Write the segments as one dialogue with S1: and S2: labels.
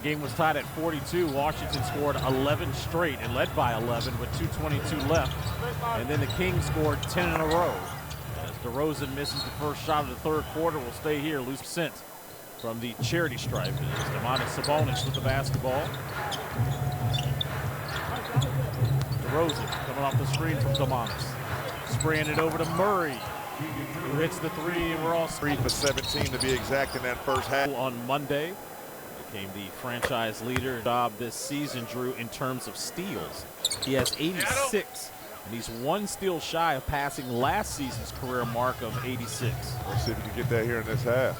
S1: Game was tied at 42. Washington scored 11 straight and led by 11 with 2:22 left. And then the Kings scored 10 in a row. As DeRozan misses the first shot of the third quarter, will stay here. Loose scent from the charity stripe. It's Domantas Sabonis with the basketball. DeRozan coming off the screen from Domantas. Spraying it over to Murray, who hits the three, and we're all
S2: 3 for 17 to be exact in that first half.
S1: On Monday, became the franchise leader job this season, Drew, in terms of steals. He has 86, and he's one steal shy of passing last season's career mark of 86.
S2: Let's see if we can get that here in this half.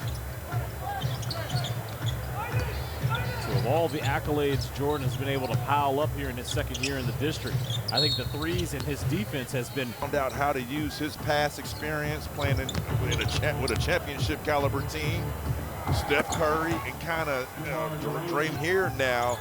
S1: So of all the accolades Jordan has been able to pile up here in his second year in the district, I think the threes and his defense has been.
S2: Found out how to use his past experience playing with a championship caliber team. Steph Curry and kind of Draymond here now,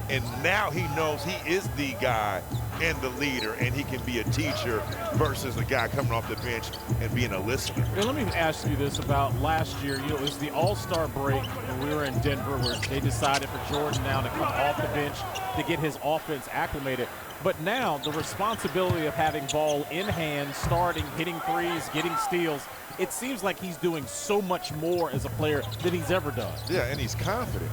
S2: and now he knows he is the guy and the leader, and he can be a teacher versus a guy coming off the bench and being a listener.
S1: Now, let me ask you this about last year. You know, it was the All-Star break when we were in Denver where they decided for Jordan now to come off the bench to get his offense acclimated. But now the responsibility of having ball in hand, starting, hitting threes, getting steals, it seems like he's doing so much more as a player than he's ever done.
S2: Yeah, and he's confident.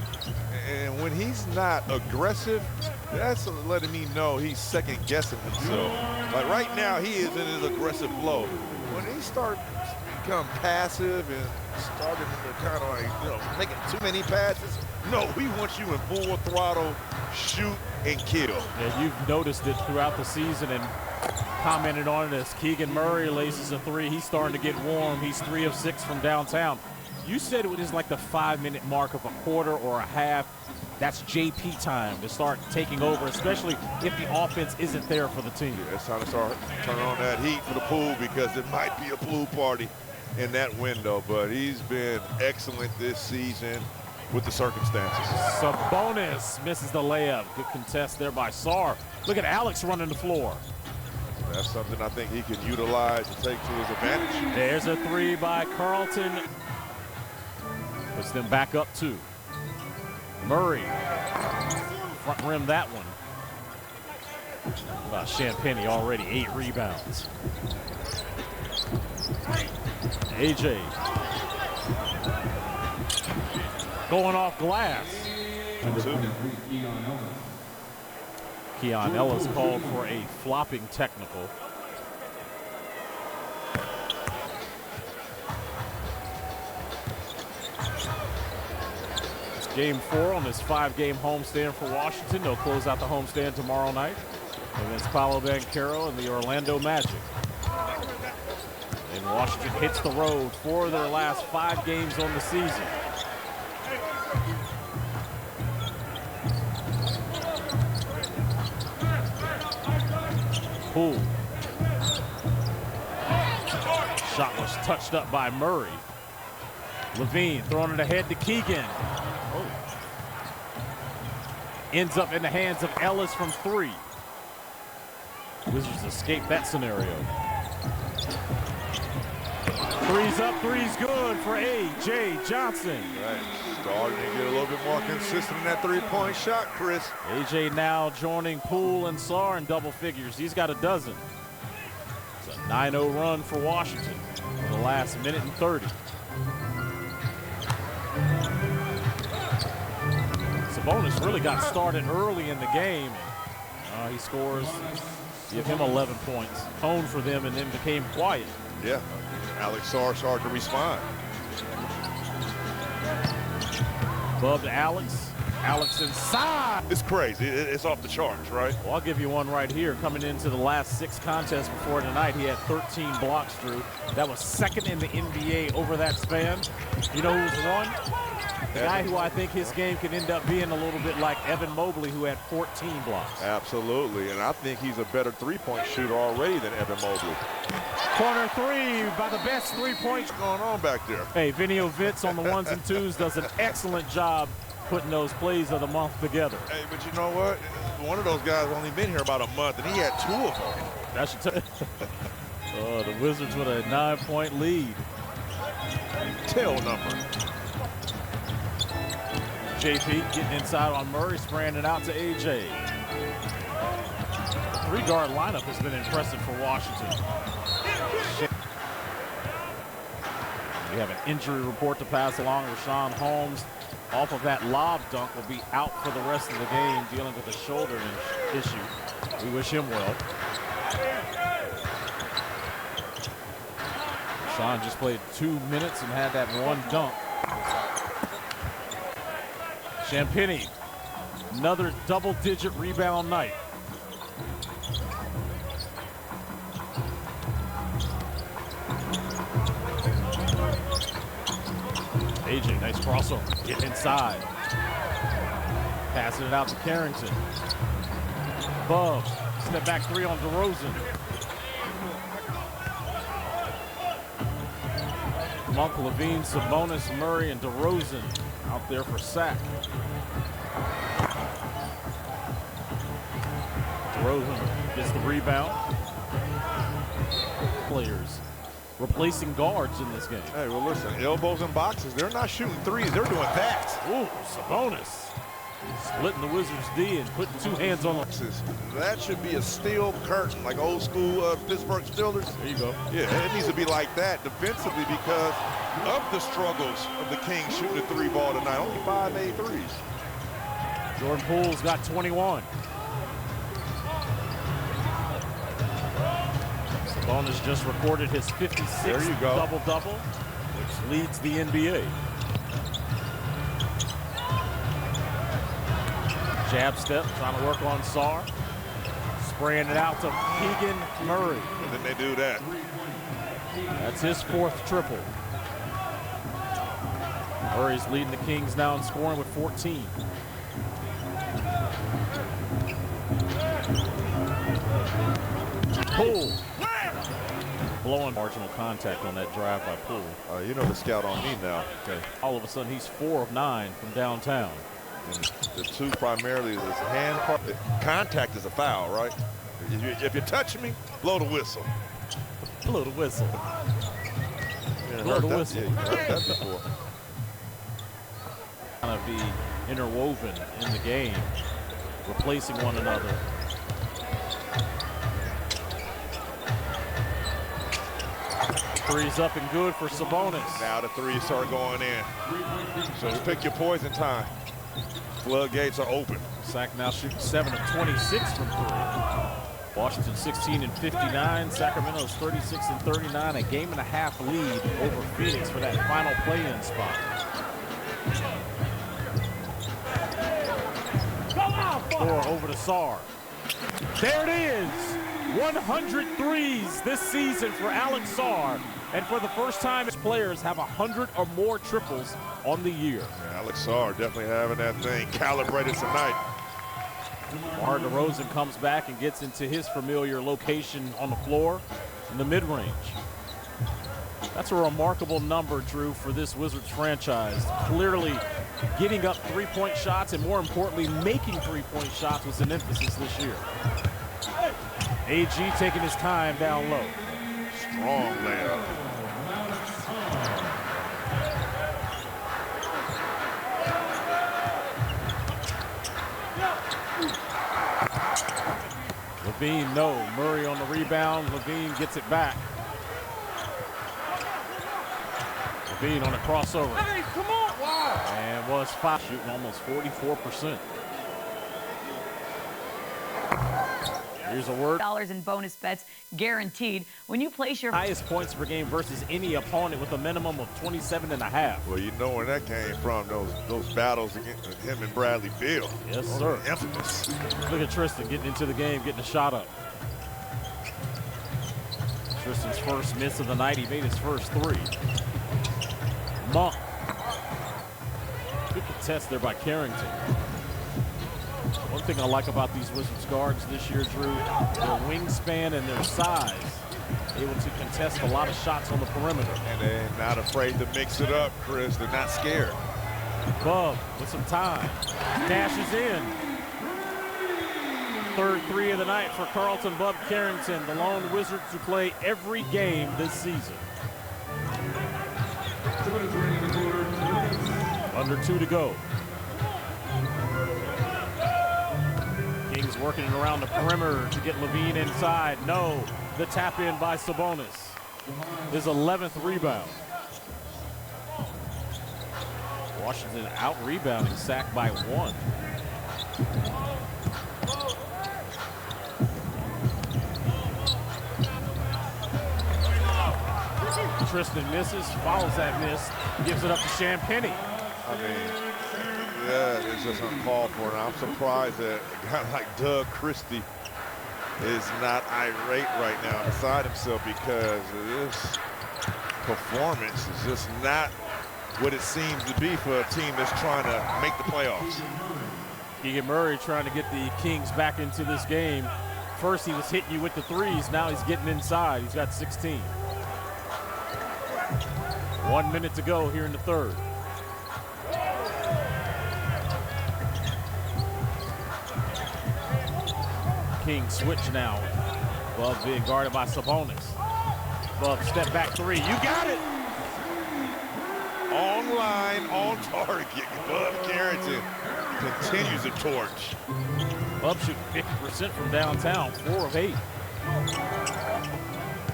S2: And when he's not aggressive, that's letting me know he's second-guessing himself. Like right now, he is in his aggressive flow. When he starts to become passive and starting to kind of like, making too many passes, no, he wants you in full throttle, shoot and kill.
S1: Yeah, you've noticed it throughout the season and commented on it as Keegan Murray laces a three. He's starting to get warm. He's 3 of 6 from downtown. You said it was like the 5-minute mark of a quarter or a half. That's JP time to start taking over, especially if the offense isn't there for the team.
S2: Yeah, it's time to start turning on that heat for the pool because it might be a pool party in that window. But he's been excellent this season with the circumstances.
S1: Sabonis misses the layup. Good contest there by Sarr. Look at Alex running the floor.
S2: That's something I think he can utilize to take to his advantage.
S1: There's a three by Carlton. Puts them back up 2. Murray, front rim that one. Champagnie already 8 rebounds. AJ going off glass. Keon Ellis called for a flopping technical. It's game 4 on this 5-game homestand for Washington. They'll close out the homestand tomorrow night against Paolo Banchero and the Orlando Magic. And Washington hits the road for their last 5 games on the season. Poole. Shot was touched up by Murray. Levine throwing it ahead to Keegan. Oh. Ends up in the hands of Ellis from 3. Wizards escape that scenario. Three's up, three's good for A.J. Johnson.
S2: Right. Starting to get a little bit more consistent in that three-point shot, Chris.
S1: A.J. now joining Poole and Sarr in double figures. He's got a dozen. It's a 9-0 run for Washington for the last minute and 30. Sabonis really got started early in the game. He scores, give him 11 points. Honed for them and then became quiet.
S2: Yeah, Alex Sarr started to respond.
S1: Bub to Alex. Alex inside.
S2: It's crazy. It's off the charts, right?
S1: Well, I'll give you one right here. Coming into the last 6 contests before tonight, he had 13 blocks, Drew. That was 2nd in the NBA over that span. You know who's won? The guy who I think his game could end up being a little bit like Evan Mobley, who had 14 blocks.
S2: Absolutely, and I think he's a better three-point shooter already than Evan Mobley.
S1: Corner 3 by the best 3-point.
S2: What's going on back there?
S1: Hey, Vinio Vitz on the 1s and 2s does an excellent job putting those plays of the month together.
S2: Hey, but you know what? One of those guys only been here about a month, and he had 2 of them.
S1: That should tell. Oh, the Wizards with a 9-point lead.
S2: Tail number.
S1: JP getting inside on Murray, spraying it out to AJ. The three-guard lineup has been impressive for Washington. We have an injury report to pass along. Rashawn Holmes, off of that lob dunk, will be out for the rest of the game, dealing with a shoulder issue. We wish him well. Rashawn just played 2 minutes and had that one dunk. Champagnie, another double-digit rebound night. AJ, nice crossover, get inside. Passing it out to Carrington. Bub, step back three on DeRozan. Monk, Levine, Sabonis, Murray, and DeRozan out there for sack. DeRozan gets the rebound. Players replacing guards in this game.
S2: Hey, well, listen, elbows and boxes, they're not shooting threes, they're doing that.
S1: Ooh, Sabonis splitting the Wizards' D and putting two hands on them.
S2: That should be a steel curtain, like old school Pittsburgh Steelers.
S1: There you go.
S2: Yeah, it needs to be like that defensively because of the struggles of the Kings shooting the three ball tonight. Only 5 made threes.
S1: Jordan Poole's got 21. Sabonis just recorded his 56th double-double, which leads the NBA. Jab step, trying to work on Sarr. Spraying it out to Keegan Murray.
S2: And then they do that.
S1: That's his 4th triple. Murray's leading the Kings now in scoring with 14. Poole. Blowing marginal contact on that drive by Poole.
S2: You know the scout on me now.
S1: Okay. All of a sudden, he's 4 of 9 from downtown.
S2: And the two primarily is his hand part. Contact is a foul, right? If you touch me, blow the whistle.
S1: Blow the whistle.
S2: Blow the whistle. Yeah, you heard that before.
S1: Kind of be interwoven in the game, replacing one another. Three's up and good for Sabonis.
S2: Now the threes start going in. So you pick your poison time. Floodgates are open.
S1: Sac now shooting 7 of 26 from 3. Washington 16 and 59. Sacramento's 36 and 39. A game and a half lead over Phoenix for that final play-in spot. Four over to Sarr. There it is. 100 threes this season for Alex Sarr. And for the first time, his players have 100 or more triples on the year.
S2: Yeah, Alex Sarr definitely having that thing calibrated tonight.
S1: DeMar DeRozan comes back and gets into his familiar location on the floor in the mid-range. That's a remarkable number, Drew, for this Wizards franchise. Clearly getting up three-point shots and, more importantly, making three-point shots was an emphasis this year. AG taking his time down low.
S2: Strong layup.
S1: Levine, no. Murray on the rebound. Levine gets it back. Levine on a crossover.
S3: Hey, come on. Wow.
S1: And was 5, shooting almost 44%. Here's a word.
S4: $1 in bonus bets guaranteed when you place your
S1: highest points per game versus any opponent with a minimum of 27.5.
S2: Well, you know where that came from, those battles against him and Bradley Beal.
S1: Yes, sir.
S2: Infamous.
S1: Look at Tristan getting into the game, getting a shot up. Tristan's first miss of the night. He made his first 3. Monk. Good contest there by Carrington. One thing I like about these Wizards guards this year, Drew, their wingspan and their size, able to contest a lot of shots on the perimeter.
S2: And they're not afraid to mix it up, Chris. They're not scared.
S1: Bub with some time. Dashes in. Third 3 of the night for Carlton Bub Carrington, the lone Wizards who play every game this season. Under 2 to go. working it around the perimeter to get Levine inside. No, the tap in by Sabonis. His 11th rebound. Washington out rebounding, sacked by 1. Tristan misses, follows that miss, gives it up to Champagny.
S2: I mean, yeah, it's just uncalled for. And I'm surprised that a guy like Doug Christie is not irate right now beside himself, because this performance is just not what it seems to be for a team that's trying to make the playoffs.
S1: Keegan Murray trying to get the Kings back into this game. First he was hitting you with the threes, now he's getting inside. He's got 16. 1 minute to go here in the third. Kings switch now. Love being guarded by Sabonis. Love step back three. You got it.
S2: On line, on target. Bud Carrington continues to torch.
S1: Love shooting 50% from downtown, 4 of 8.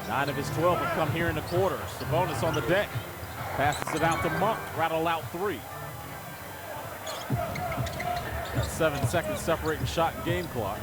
S1: 9 of his 12 have come here in the quarter. Sabonis on the deck. Passes it out to Monk. Rattle out 3. Got 7 seconds separating shot and game clock.